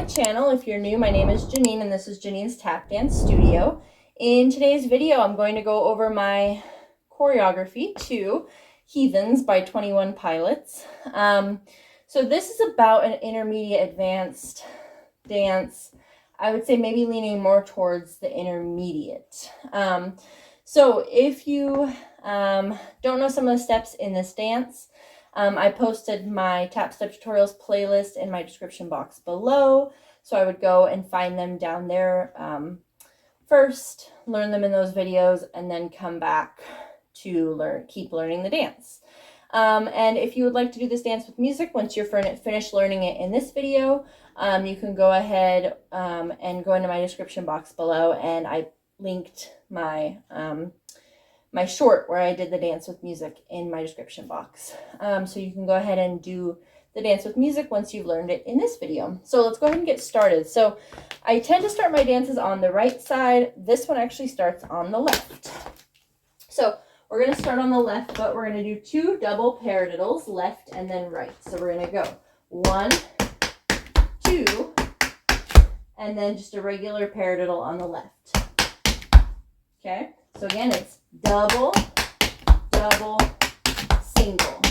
channel. If you're new, my name is Janine and this is Janine's Tap Dance Studio. In today's video, I'm going to go over my choreography to Heathens by 21 Pilots. So this is about an intermediate advanced dance. I would say maybe leaning more towards the intermediate. So if you don't know some of the steps in this dance, I posted my tap step tutorials playlist in my description box below. So I would go and find them down there first, learn them in those videos, and then come back to keep learning the dance. And if you would like to do this dance with music, once you're finished learning it in this video, you can go ahead and go into my description box below, and I linked my my short where I did the dance with music in my description box. So you can go ahead and do the dance with music once you've learned it in this video. So let's go ahead and get started. So I tend to start my dances on the right side. This one actually starts on the left. So we're going to start on the left foot. We're going to do 2 double paradiddles, left and then right. So we're going to go 1, 2, and then just a regular paradiddle on the left. Okay, so again, it's double, double, single.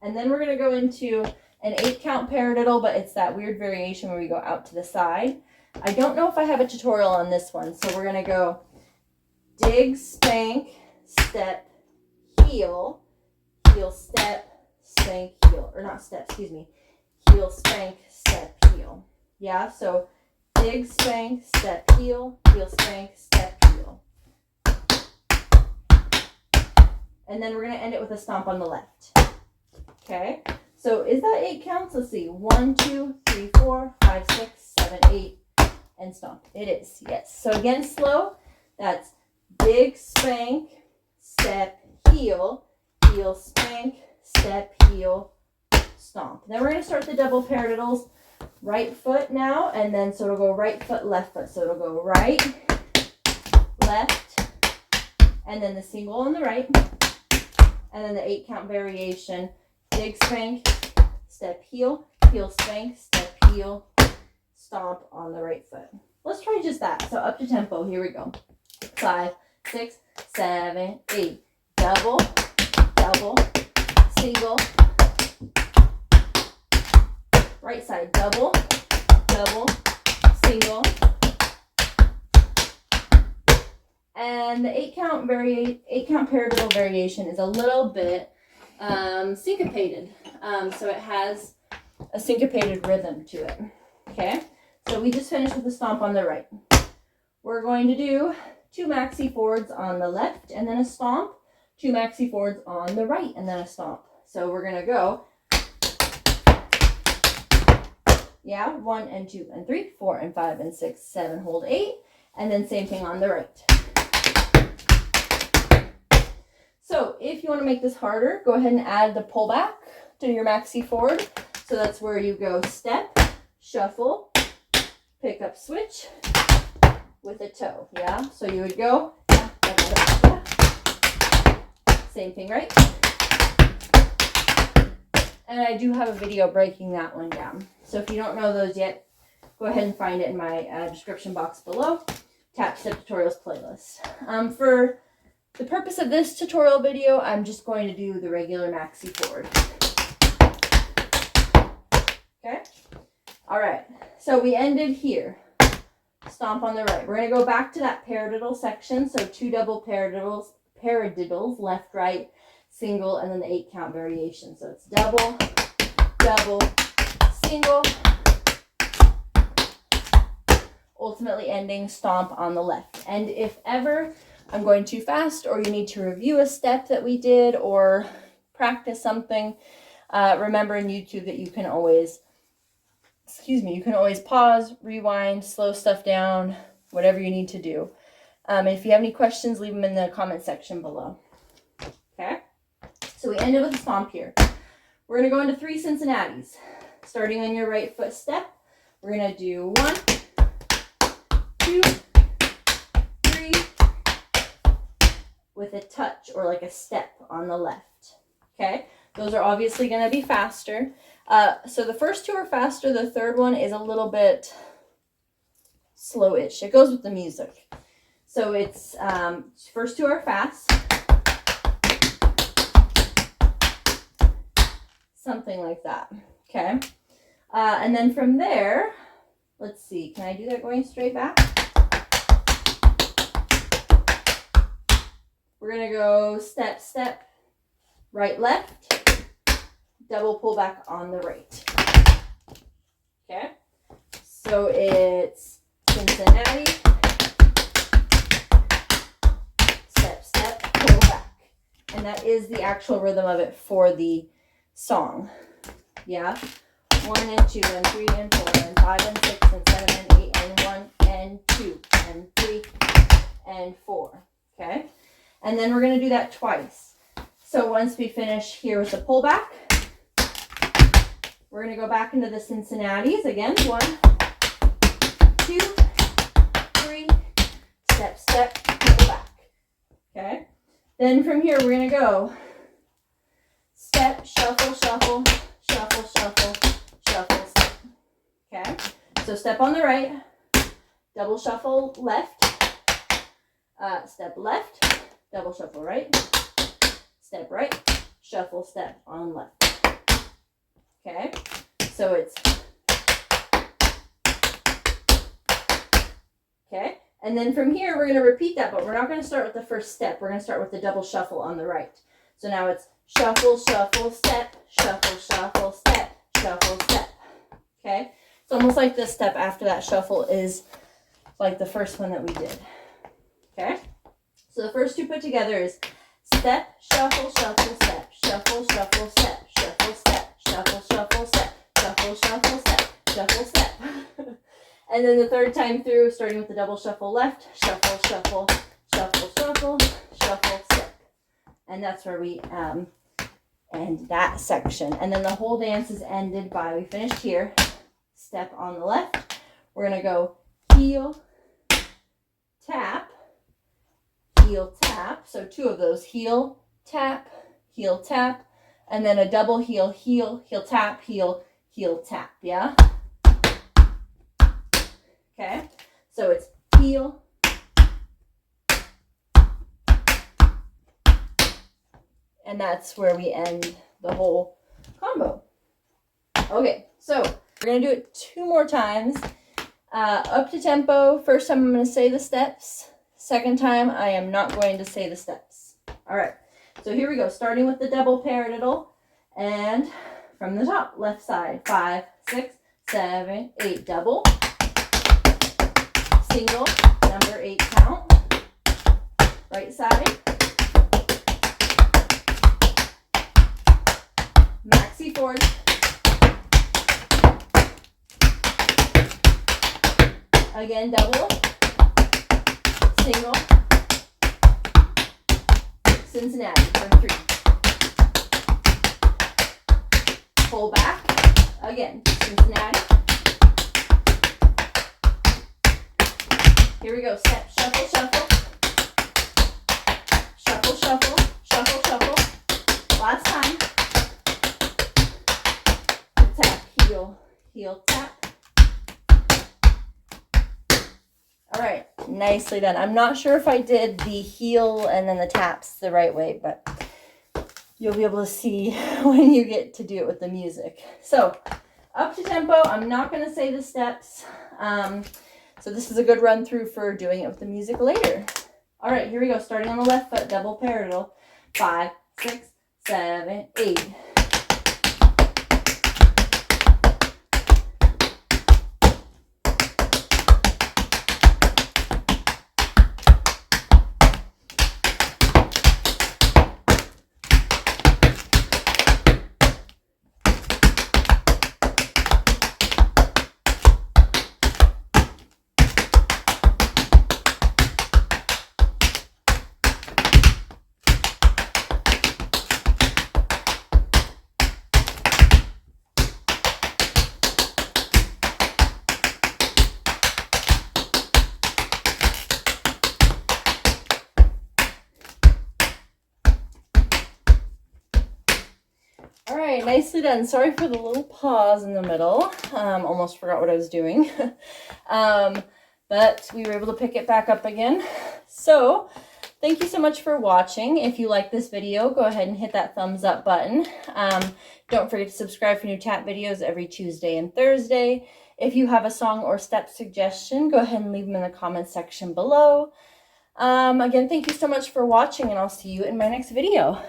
And then we're going to go into an 8-count paradiddle, but it's that weird variation where we go out to the side. I don't know if I have a tutorial on this one, so we're going to go dig, spank, step, heel, heel, step, spank, heel. Or not step, excuse me. Heel, spank, step, heel. Yeah, so dig, spank, step, heel, spank, step, heel. And then we're going to end it with a stomp on the left. Okay, so is that 8 counts? Let's see. 1, 2, 3, 4, 5, 6, 7, 8, and stomp. It is, yes. So again, slow. That's dig, spank, step, heel, heel, spank, step, heel, stomp. Then we're going to start the double paradiddles. Right foot now, and then so it'll go right foot, left foot. So it'll go right, left, and then the single on the right. And then the 8-count variation, dig, spank, step, heel, heel, spank, step, heel, stomp on the right foot. Let's try just that. So up to tempo, here we go. 5, 6, 7, 8. Double, double, single. Right side, double, double, single. And the 8-count paradiddle variation is a little bit syncopated. So it has a syncopated rhythm to it. Okay, so we just finished with the stomp on the right. We're going to do 2 maxi forwards on the left and then a stomp, 2 maxi forwards on the right and then a stomp. So we're going to go, yeah, 1 and 2 and 3, 4 and 5 and 6, 7, hold 8, and then same thing on the right. So if you want to make this harder, go ahead and add the pullback to your maxi forward. So that's where you go step, shuffle, pick up, switch with a toe. Yeah, so you would go, same thing, right? And I do have a video breaking that one down. So if you don't know those yet, go ahead and find it in my description box below. Tap Step Tutorials playlist. For the purpose of this tutorial video, I'm just going to do the regular maxi forward. Okay? All right. So we ended here. Stomp on the right. We're going to go back to that paradiddle section. So 2 double paradiddles, left, right, single, and then the 8-count variation. So it's double, double, single, ultimately ending stomp on the left. And if ever I'm going too fast or you need to review a step that we did or practice something, remember in YouTube that you can always, you can always pause, rewind, slow stuff down, whatever you need to do. If you have any questions, leave them in the comment section below. Okay, so we ended with a stomp here. We're going to go into 3 Cincinnatis. Starting on your right foot step, we're going to do 1, 2, 3, with a touch or like a step on the left. Okay, Those are obviously going to be faster. So the first two are faster. The third one is a little bit slow-ish. It goes with the music. So it's first two are fast. Something like that. Okay. And then from there, let's see. Can I do that going straight back? We're going to go step, step, right, left, double pull back on the right. Okay. So it's Cincinnati, step, step, pull back. And that is the actual rhythm of it for the song. Yeah. 1 and 2 and 3 and 4 and 5 and 6 and 7 and 8 and 1 and 2 and 3 and 4. Okay. And then we're going to do that twice. So once we finish here with the pullback, we're going to go back into the Cincinnati's again. 1, 2, 3, step, step, pull back. Okay. Then from here, we're going to go step, shuffle, shuffle, shuffle, shuffle, shuffle, step. Okay. So step on the right, double shuffle left, step left, double shuffle right, step right, shuffle, step on left. Okay, so it's, okay, and then from here we're going to repeat that, but we're not going to start with the first step. We're going to start with the double shuffle on the right. So now it's shuffle, shuffle, step, shuffle, shuffle, step, shuffle, step. Okay, it's almost like this step after that shuffle is like the first one that we did. Okay. So the first two put together is step, shuffle, shuffle, step, shuffle, shuffle, step, shuffle, step, shuffle, shuffle, step, shuffle, shuffle, step, shuffle, step. And then the third time through, starting with the double shuffle left, shuffle, shuffle, shuffle, shuffle, shuffle, step. And that's where we end that section. And then the whole dance is ended by, we finished here, step on the left. We're going to go heel, tap, heel, tap. So two of those, heel, tap, and then a double heel, heel, heel, tap, heel, heel, tap. Yeah? Okay. So it's heel, and that's where we end the whole combo. Okay, so we're going to do it 2 more times. Up to tempo. First time I'm going to say the steps. Second time I am not going to say the steps. All right, so here we go. Starting with the double paradiddle. And from the top, left side. 5, 6, 7, 8. Double. Single. Number 8 count. Right side. Maxi fourth. Again, double, single, Cincinnati for 3. Pull back, again, Cincinnati. Here we go, step, shuffle, shuffle, shuffle, shuffle, shuffle, shuffle. Last time. Tap, heel, heel, tap. All right, nicely done. I'm not sure if I did the heel and then the taps the right way, but you'll be able to see when you get to do it with the music. So up to tempo, I'm not going to say the steps. So this is a good run through for doing it with the music later. All right, here we go. Starting on the left foot, double paradiddle. 5, 6, 7, 8. All right, nicely done. Sorry for the little pause in the middle. Almost forgot what I was doing. But we were able to pick it back up again. So thank you so much for watching. If you like this video, go ahead and hit that thumbs up button. Don't forget to subscribe for new tap videos every Tuesday and Thursday. If you have a song or step suggestion, go ahead and leave them in the comments section below. Again, thank you so much for watching, and I'll see you in my next video.